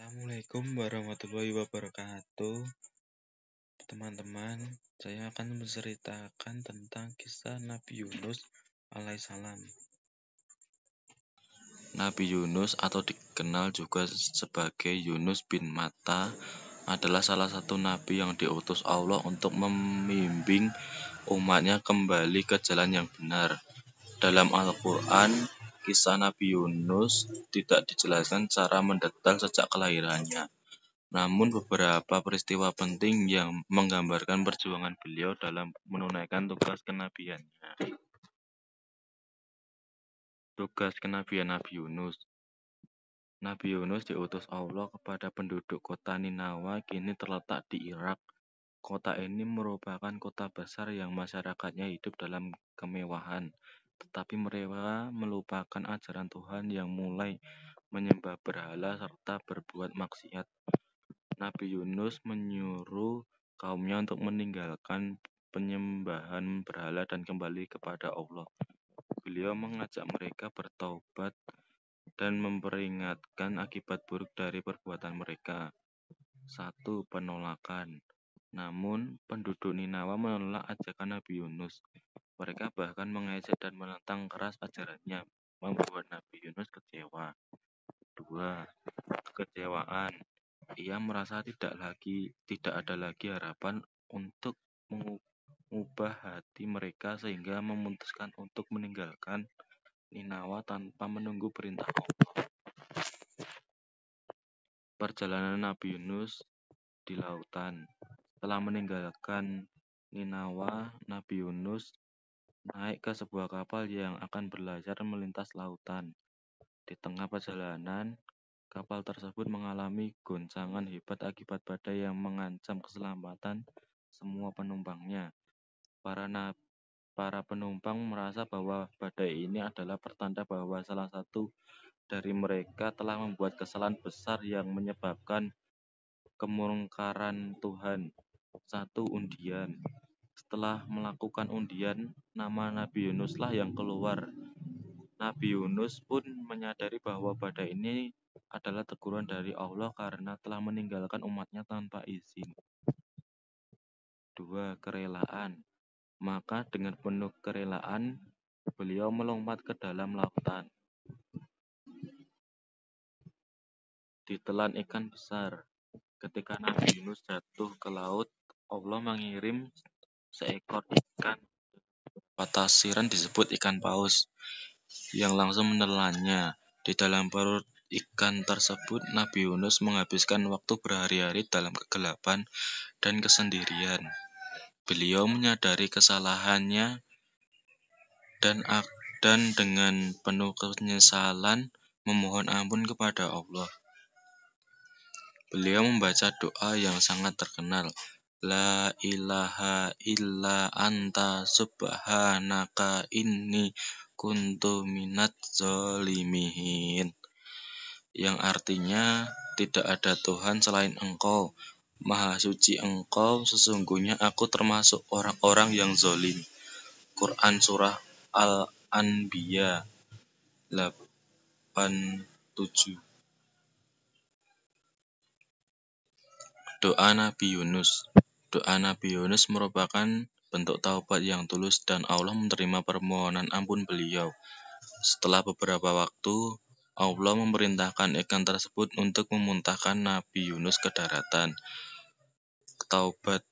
Assalamualaikum warahmatullahi wabarakatuh. Teman-teman, saya akan menceritakan tentang kisah Nabi Yunus alaihissalam. Nabi Yunus atau dikenal juga sebagai Yunus bin Matta adalah salah satu nabi yang diutus Allah untuk membimbing umatnya kembali ke jalan yang benar. Dalam Al-Quran, kisah Nabi Yunus tidak dijelaskan secara mendetail sejak kelahirannya. Namun beberapa peristiwa penting yang menggambarkan perjuangan beliau dalam menunaikan tugas kenabiannya. Tugas kenabian Nabi Yunus. Nabi Yunus diutus Allah kepada penduduk kota Ninawa, kini terletak di Irak. Kota ini merupakan kota besar yang masyarakatnya hidup dalam kemewahan, tetapi mereka melupakan ajaran Tuhan yang mulai menyembah berhala serta berbuat maksiat. Nabi Yunus menyuruh kaumnya untuk meninggalkan penyembahan berhala dan kembali kepada Allah. Beliau mengajak mereka bertaubat dan memperingatkan akibat buruk dari perbuatan mereka. 1. Penolakan. Namun, penduduk Ninawa menolak ajakan Nabi Yunus. Mereka bahkan mengejek dan menentang keras ajarannya, membuat Nabi Yunus kecewa. 2. Kekecewaan. Ia merasa tidak ada lagi harapan untuk mengubah hati mereka sehingga memutuskan untuk meninggalkan Ninawa tanpa menunggu perintah Allah. Perjalanan Nabi Yunus di lautan. Setelah meninggalkan Ninawa, Nabi Yunus naik ke sebuah kapal yang akan berlayar melintas lautan. Di tengah perjalanan, kapal tersebut mengalami goncangan hebat akibat badai yang mengancam keselamatan semua penumpangnya. Para penumpang merasa bahwa badai ini adalah pertanda bahwa salah satu dari mereka telah membuat kesalahan besar yang menyebabkan kemungkaran Tuhan. 1. Undian. Setelah melakukan undian, nama Nabi Yunuslah yang keluar. Nabi Yunus pun menyadari bahwa badai ini adalah teguran dari Allah karena telah meninggalkan umatnya tanpa izin. 2. Kerelaan. Maka dengan penuh kerelaan, beliau melompat ke dalam lautan. Ditelan ikan besar. Ketika Nabi Yunus jatuh ke laut, Allah mengirim seekor ikan patasiran disebut ikan paus yang langsung menelannya. Di dalam perut ikan tersebut, Nabi Yunus menghabiskan waktu berhari-hari dalam kegelapan dan kesendirian. Beliau menyadari kesalahannya dan dengan penuh penyesalan memohon ampun kepada Allah. Beliau membaca doa yang sangat terkenal. La ilaha illa anta subhanaka inni kuntu minadz zalimin. Yang artinya, tidak ada Tuhan selain Engkau. Maha suci Engkau, sesungguhnya aku termasuk orang-orang yang zalim. Quran Surah Al-Anbiya 87. Doa Nabi Yunus. Doa Nabi Yunus merupakan bentuk taubat yang tulus dan Allah menerima permohonan ampun beliau. Setelah beberapa waktu, Allah memerintahkan ikan tersebut untuk memuntahkan Nabi Yunus ke daratan. Taubat.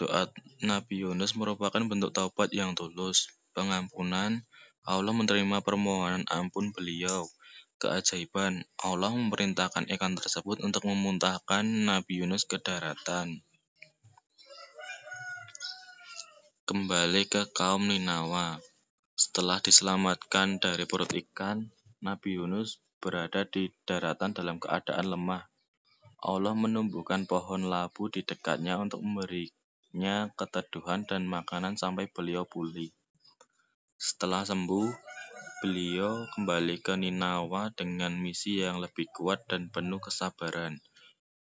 Doa Nabi Yunus merupakan bentuk taubat yang tulus. Pengampunan. Allah menerima permohonan ampun beliau. Keajaiban, Allah memerintahkan ikan tersebut untuk memuntahkan Nabi Yunus ke daratan. Kembali ke kaum Ninawa. Setelah diselamatkan dari perut ikan, Nabi Yunus berada di daratan dalam keadaan lemah. Allah menumbuhkan pohon labu di dekatnya untuk memberinya keteduhan dan makanan sampai beliau pulih. Setelah sembuh, beliau kembali ke Ninawa dengan misi yang lebih kuat dan penuh kesabaran.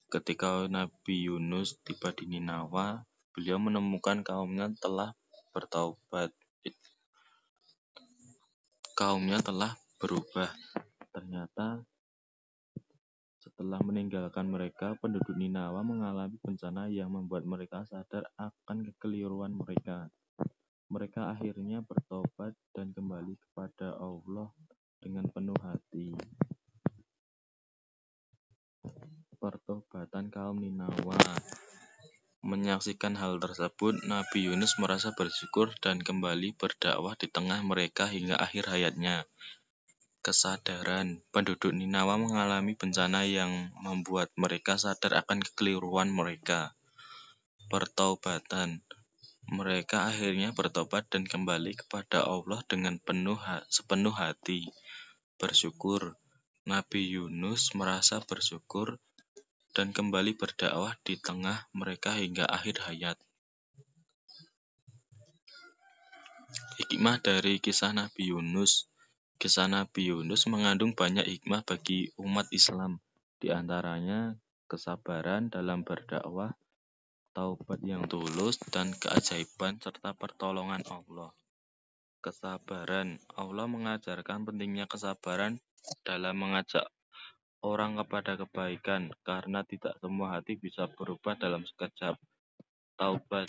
Ketika Nabi Yunus tiba di Ninawa, beliau menemukan kaumnya telah bertaubat. Kaumnya telah berubah. Ternyata Setelah meninggalkan mereka, penduduk Ninawa mengalami bencana yang membuat mereka sadar akan kekeliruan mereka. Mereka akhirnya bertobat dan kembali kepada Allah dengan penuh hati. Pertobatan kaum Ninawa. Menyaksikan hal tersebut, Nabi Yunus merasa bersyukur dan kembali berdakwah di tengah mereka hingga akhir hayatnya. Kesadaran. Penduduk Ninawa mengalami bencana yang membuat mereka sadar akan kekeliruan mereka. Pertobatan. Mereka akhirnya bertobat dan kembali kepada Allah dengan sepenuh hati. Bersyukur. Nabi Yunus merasa bersyukur dan kembali berdakwah di tengah mereka hingga akhir hayat. Hikmah dari kisah Nabi Yunus. Kisah Nabi Yunus mengandung banyak hikmah bagi umat Islam, di antaranya kesabaran dalam berdakwah, taubat yang tulus, dan keajaiban serta pertolongan Allah. Kesabaran. Allah mengajarkan pentingnya kesabaran dalam mengajak orang kepada kebaikan, karena tidak semua hati bisa berubah dalam sekejap. Taubat.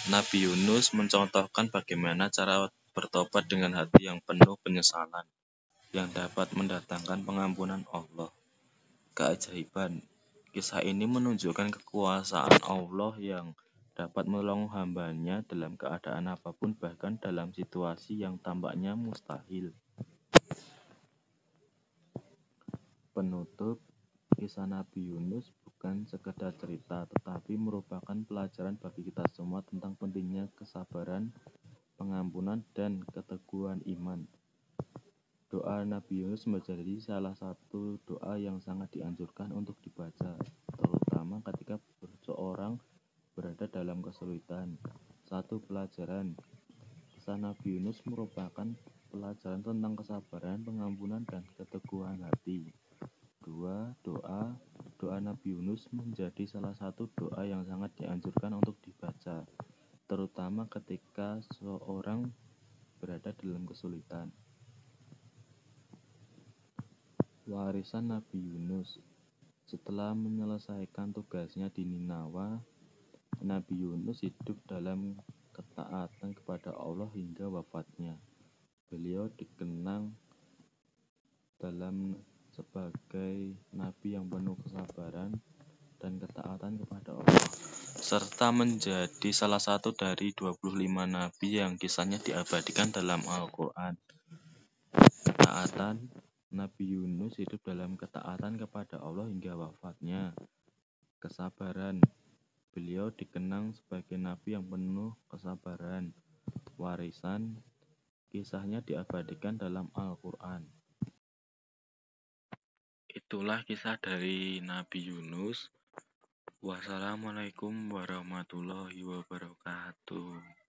Nabi Yunus mencontohkan bagaimana cara bertobat dengan hati yang penuh penyesalan, yang dapat mendatangkan pengampunan Allah. Keajaiban. Kisah ini menunjukkan kekuasaan Allah yang dapat menolong hambanya dalam keadaan apapun, bahkan dalam situasi yang tampaknya mustahil. Penutup. Kisah Nabi Yunus bukan sekedar cerita, tetapi merupakan pelajaran bagi kita semua tentang pentingnya kesabaran, pengampunan, dan keteguhan iman. Doa Nabi Yunus menjadi salah satu doa yang sangat dianjurkan untuk dibaca, terutama ketika seseorang berada dalam kesulitan. 1. Pelajaran. Kisah Nabi Yunus merupakan pelajaran tentang kesabaran, pengampunan, dan keteguhan hati. 2. Doa Nabi Yunus menjadi salah satu doa yang sangat dianjurkan untuk dibaca, terutama ketika seseorang berada dalam kesulitan. Warisan Nabi Yunus. Setelah menyelesaikan tugasnya di Ninawa, Nabi Yunus hidup dalam ketaatan kepada Allah hingga wafatnya. Beliau dikenang sebagai nabi yang penuh kesabaran dan ketaatan kepada Allah, serta menjadi salah satu dari 25 nabi yang kisahnya diabadikan dalam Al-Quran. Ketaatan. Nabi Yunus hidup dalam ketaatan kepada Allah hingga wafatnya. Kesabaran. Beliau dikenang sebagai nabi yang penuh kesabaran. Warisan. Kisahnya diabadikan dalam Al-Quran. Itulah kisah dari Nabi Yunus. Wassalamualaikum warahmatullahi wabarakatuh.